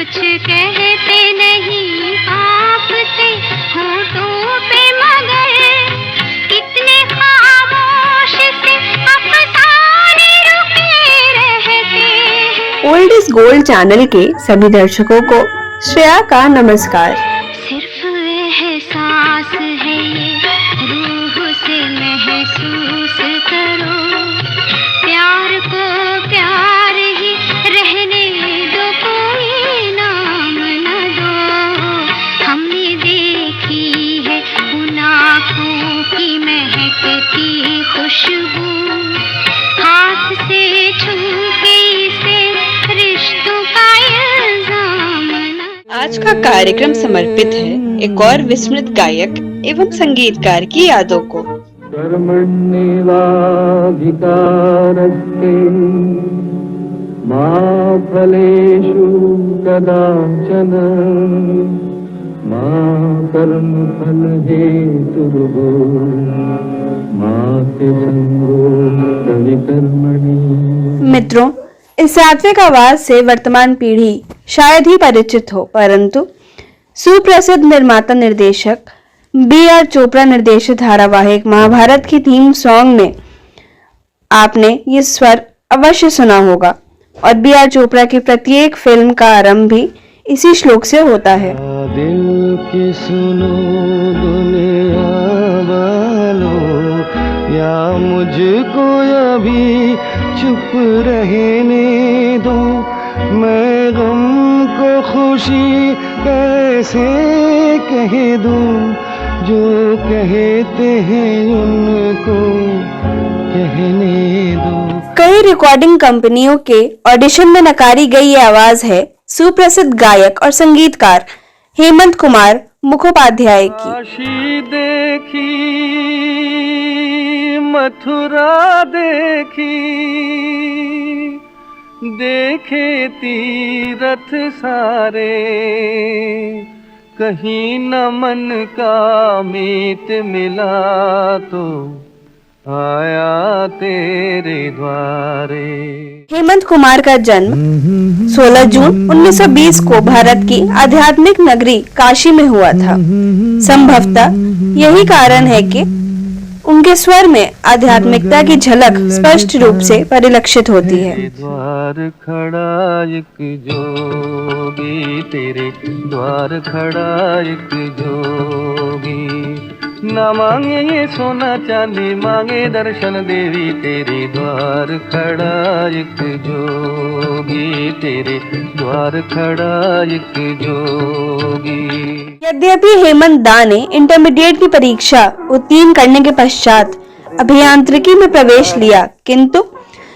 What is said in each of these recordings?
कुछ कहते नहीं कांपते होठों पे मगर कितने खामोश से अफसाने रुके रहते हैं। ओल्ड इज गोल्ड चैनल के सभी दर्शकों को श्रेया का नमस्कार। सिर्फ एहसास है ये, रूह से महसूस करो, प्यार को प्यार ही रहने दो, कोई नाम न दो। हमने देखी है उन आँखों की महकती खुशबू, हाथ से छू के इसे रिश्तों का इल्जाम न। आज का कार्यक्रम समर्पित है एक और विस्मृत गायक एवं संगीतकार की यादों को। कर्मण्येवाधिकारस्ते मा फलेषु कदाचन मा कर्मफलहेतुर्भूः मा ते संगोऽस्त्वविकर्मणि। मित्रों, इस सात्विक आवाज से वर्तमान पीढ़ी शायद ही परिचित हो, परंतु सुप्रसिद्ध निर्माता निर्देशक B.R. चोपड़ा निर्देशित धारावाहिक महाभारत की थीम सॉन्ग में आपने ये स्वर अवश्य सुना होगा और B.R. चोपड़ा की प्रत्येक फिल्म का आरंभ भी इसी श्लोक से होता है। दिल की सुनो दुनिया वालों, या मुझको अभी चुप रहने दो, मैं गम को खुशी कैसे कह दूं, जो कहते हैं उनको कहने दो। कई रिकॉर्डिंग कंपनियों के ऑडिशन में नकारी गई ये आवाज है सुप्रसिद्ध गायक और संगीतकार हेमंत कुमार मुखोपाध्याय की। काशी देखी, मथुरा देखी, देखे तीरथ सारे, कहीं न मन का मीत मिला तो आया तेरे द्वारे। हेमंत कुमार का जन्म 16 जून 1920 को भारत की आध्यात्मिक नगरी काशी में हुआ था। संभवतः यही कारण है कि उनके स्वर में आध्यात्मिकता की झलक स्पष्ट रूप से परिलक्षित होती है। द्वार खड़ा एक जोगी, तेरे द्वार खड़ा एक जोगी, न मांगे ये सोना चांदी, मांगे दर्शन देवी, तेरे द्वार खड़ा एक जोगी, तेरे द्वार खड़ा एक जोगी। यद्यपि हेमंत दा ने इंटरमीडिएट की परीक्षा उत्तीर्ण करने के पश्चात अभियांत्रिकी में प्रवेश लिया, किंतु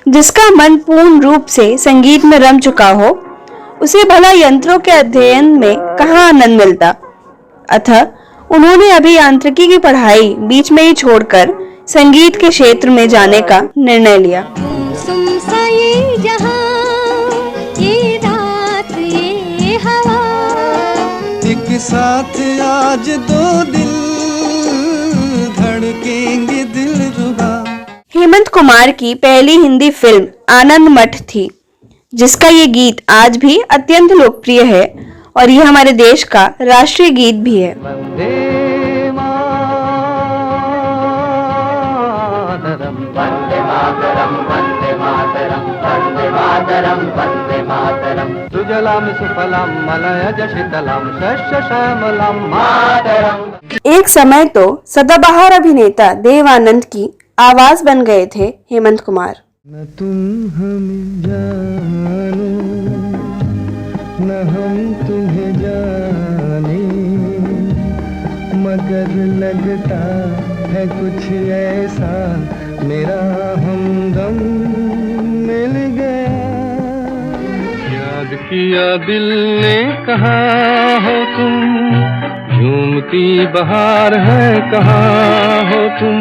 जिसका मन पूर्ण रूप से संगीत में रम चुका हो, उसे भला यंत्रों के अध्ययन में कहाँ आनंद मिलता। अतः उन्होंने अभियांत्रिकी की पढ़ाई बीच में ही छोड़कर संगीत के क्षेत्र में जाने का निर्णय लिया। एक साथ आज दो दिल धड़केंगे दिलरुबा। हेमंत कुमार की पहली हिंदी फिल्म आनंद मठ थी, जिसका ये गीत आज भी अत्यंत लोकप्रिय है और ये हमारे देश का राष्ट्रीय गीत भी है। वंदे मातरम, वंदे मातरम, वंदे मातरम, वंदे मातरम, वंदे मातरम, सुजलाम सुफलाम मलयज शीतलाम शस्य श्यामलाम मातरम। एक समय तो सदाबहार अभिनेता देव आनंद की आवाज बन गए थे हेमंत कुमार। न तुम हमें जानो, न हम तुम्हें जाने, मगर लगता है कुछ ऐसा मेरा हमदम मिल गया। याद किया दिल ने कहा हो तुम, झूमती बहार है कहाँ हो तुम,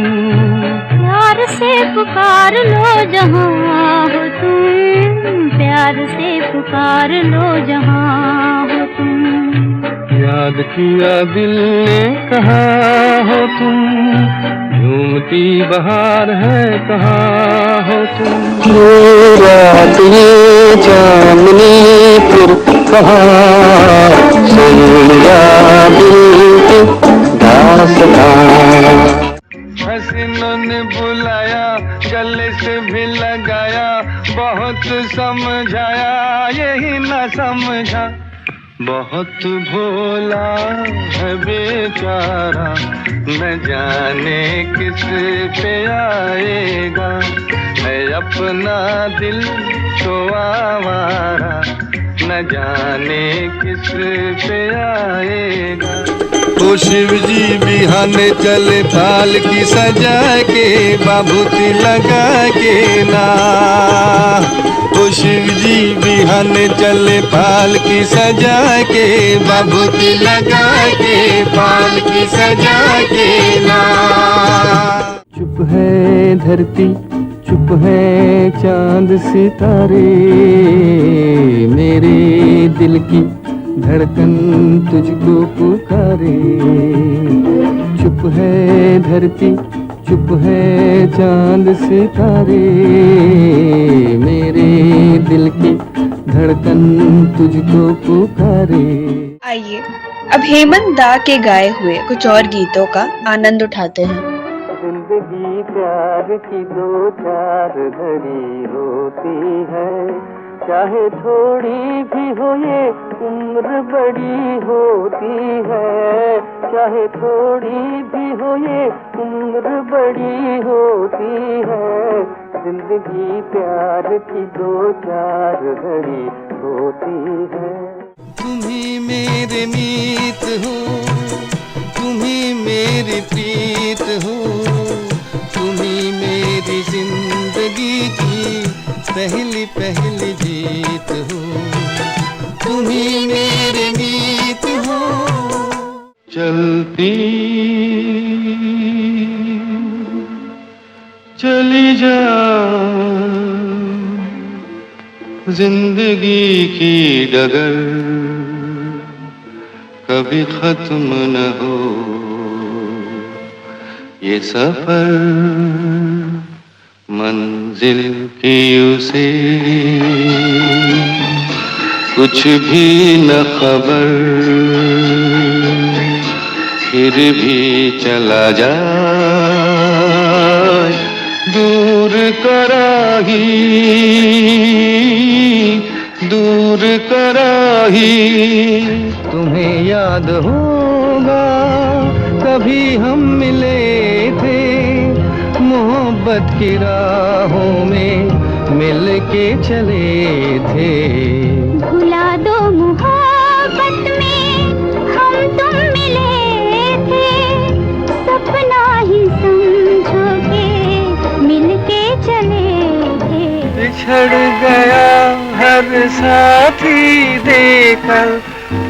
प्यार से पुकार लो जहाँ हो तुम, प्यार से पुकार लो जहाँ हो तुम। याद किया दिल ने कहा हो तुम, झूमती बहार है कहाँ हो तुम। रात ये चांदनी फिर कहाँ सुन लिया दिल की दास्तां। हसीनों ने बुलाया, गले से भी लगाया, बहुत समझाया यही न समझा। बहुत भोला है बेचारा, न जाने किस पे आएगा। है अपना दिल तो आवारा, न जाने किस पे आएगा। ओ शिव जी बिहाने चले पालकी सजा के, बाबूती लगा के ना। ओ शिव जी बिहाने चले पालकी सजा के, बाबूती लगा के, पालकी सजा के ना। चुप है धरती, चुप है चांद सितारे, मेरे दिल की धड़कन तुझको पुकारे। चुप है धरती, चुप है चांद सितारे, मेरे दिल की धड़कन तुझको पुकारे। आइए अब हेमंत दा के गाए हुए कुछ और गीतों का आनंद उठाते हैं। जिंदगी प्यार की दो चार घड़ी होती है, चाहे थोड़ी भी हो ये उम्र बड़ी होती है। चाहे थोड़ी भी हो ये उम्र बड़ी होती है। जिंदगी प्यार की दो चार घड़ी होती है। तुम्ही मेरे मीत हो, तुम्ही मेरी प्रीत हो, तुम्ही मेरी जिंदगी की पहली पहली जीत हो। तुम्ही मेरे मीत हो। चलती चली जा जिंदगी की डगर, कभी खत्म न हो ये सफर। मंजिल की उसे कुछ भी न खबर, फिर भी चला जाए दूर कराही, दूर कराही। तुम्हें याद होगा कभी हम मिले थे, मोहब्बत की राहों में मिल के चले थे। भुला दो मोहब्बत में हम तुम मिले थे, सपना ही समझो के मिल के चले थे। बिछड़ गया हर साथी देकर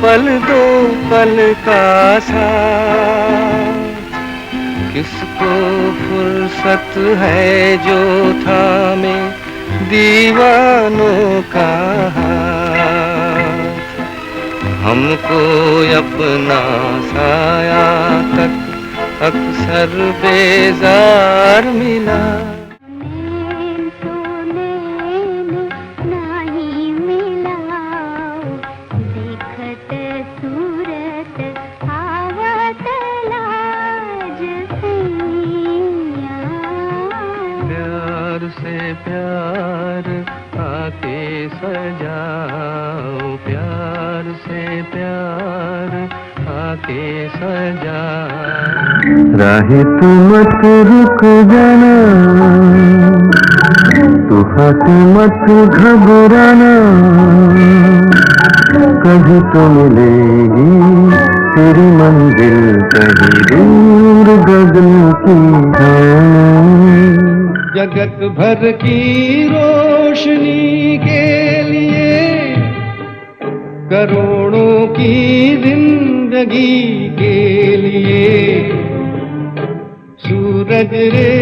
पल दो पल का साथ, किसको फुर्सत है जो थामे दीवानों का हाथ। हमको अपना साया तक अक्सर बेजार मिला। से प्यार आके सजाओ, प्यार से प्यार आके सजाओ। राहे तू मत रुक जाना, तू हाथ मत घबराना, कभी तो मिलेगी तेरी मंजिल कहीं दूर गगन की। जगत भर की रोशनी के लिए करोड़ों की जिंदगी के लिए सूरज रे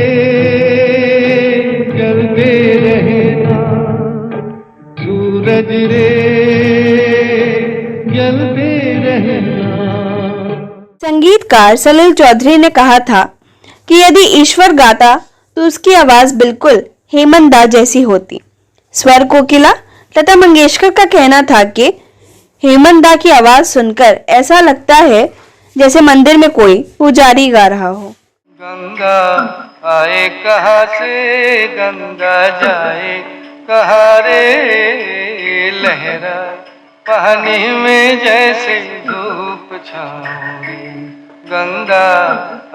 जलते रहना, सूरज रे जलते रहना। संगीतकार सलील चौधरी ने कहा था कि यदि ईश्वर गाता तो उसकी आवाज बिल्कुल हेमंत दा जैसी होती। स्वर कोकिला लता मंगेशकर का कहना था कि हेमंत दा की आवाज सुनकर ऐसा लगता है जैसे मंदिर में कोई पुजारी गा रहा हो। गंगा आए कहाँ से गंगा जाए कहाँ रे, लहरा पानी में जैसे धूप छाँवरी। गंगा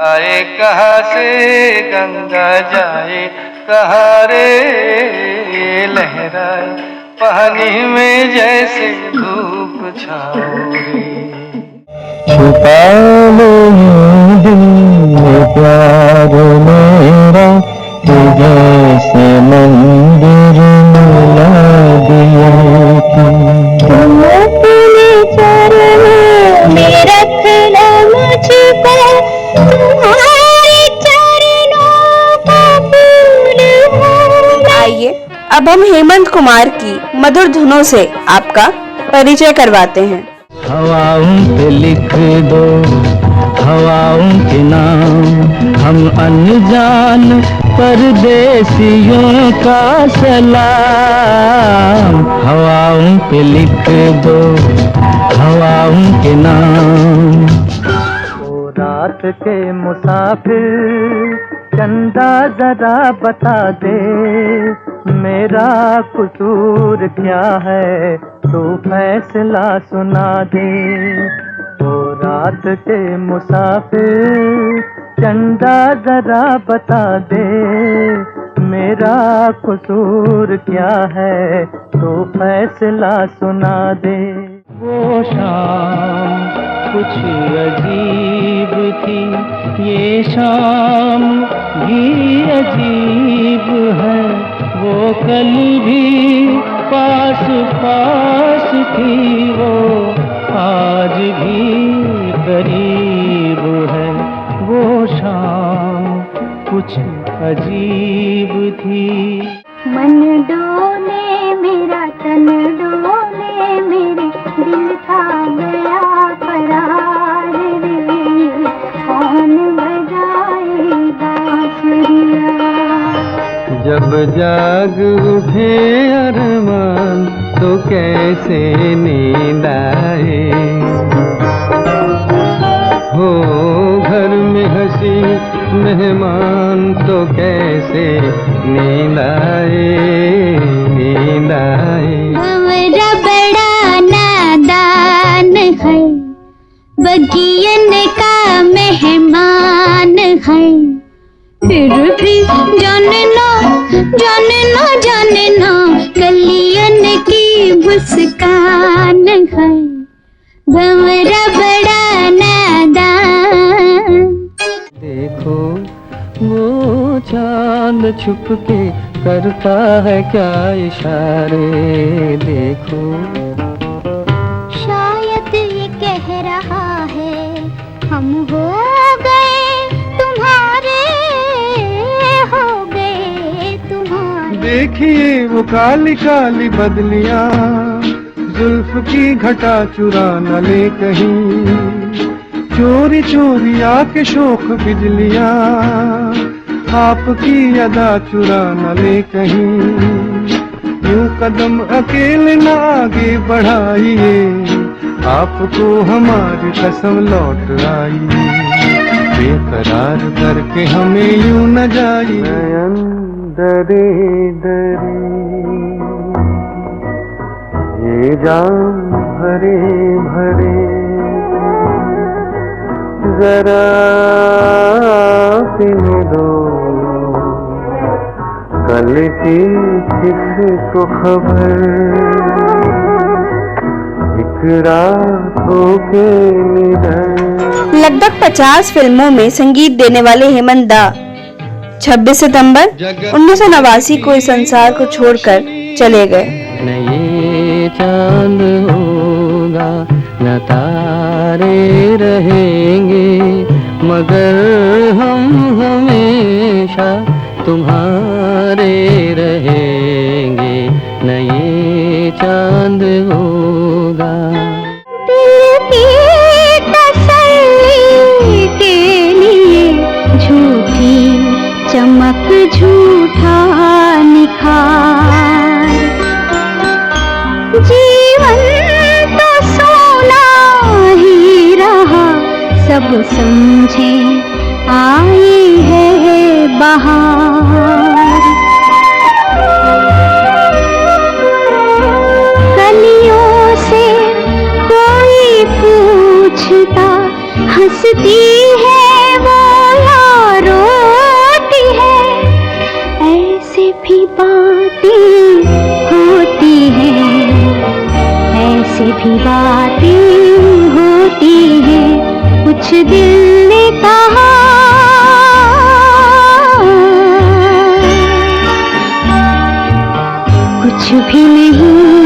आए कहाँ से गंगा जाए कहाँ रे, लहरा पानी में जैसे धूप छाँवरी। छुपा लो दिल में प्यार मेरा, तू जैसे मंदिर मिला दिया तुम अपने चरणों में रखना मुझको, तुम्हारे चरणों का फूल हूँ। आइए अब हम हेमंत कुमार की मधुर धुनों से आपका परिचय करवाते हैं। हवाओं पे लिख दो हवाओं के नाम, हम अनजान परदेसियों का सलाम। हवाओं पे लिख दो हवाओं के नाम। ओ रात के मुसाफिर चंदा जरा बता दे, मेरा कसूर क्या है तू फैसला सुना दे। ओ रात के मुसाफिर चंदा जरा बता दे, मेरा कसूर क्या है तू फैसला सुना दे। वो शाम कुछ अजीब थी, ये शाम भी अजीब है, वो कल भी पास पास थी, वो आज भी करीब है। वो शाम कुछ अजीब थी। मन डोले मेरा तन डोले, मेरे दिल था गया करार रे, कौन बजाए बांसुरिया। जब जाग उठे अरमान तो कैसे नींद आए, हो घर में हंसी मेहमान तो कैसे नींद आए, नींद आए। हमारा बड़ा नादान है, बगियन का मेहमान है, फिर भी जानना कलियन की मुस्कान है, भंवरा बड़ा नादान। देखो वो चांद छुप के करता है क्या इशारे, देखो शायद ये कह रहा है हम हो गए तुम्हारे, हो गए तुम्हारे। देखिए वो काली काली बदलियां, जुल्फ की घटा चुरा न ले कहीं, चोरी चोरी आके शोक बिजलियां, आपकी अदा चुरा न ले कहीं। यूं कदम अकेले न आगे बढ़ाइए, आपको हमारी कसम लौट आई, बेकरार करके हमें यूं न जाइए। दरे दरे ये जाम भरे भरे, जरा पीने दो कल की किसको खबर, एक रात होके निधन। लगभग 50 फिल्मों में संगीत देने वाले हेमंत दा 26 सितंबर 1989 को इस संसार को छोड़कर चले गए। न ये चांद होगा न तारे रहेंगे, मगर हम हमेशा तुम्हारे रहेंगे। न ये चांद होगा। दिल की तसल्ली के लिए झूठी चमक झूठा निखार, जीवन तो अब समझे आई है बहार। गलियों से कोई पूछता हंसती है वो या रोती है, ऐसे भी बातें होती हैं, ऐसे भी बातें होती हैं, कुछ दिल ने कहा। कुछ भी नहीं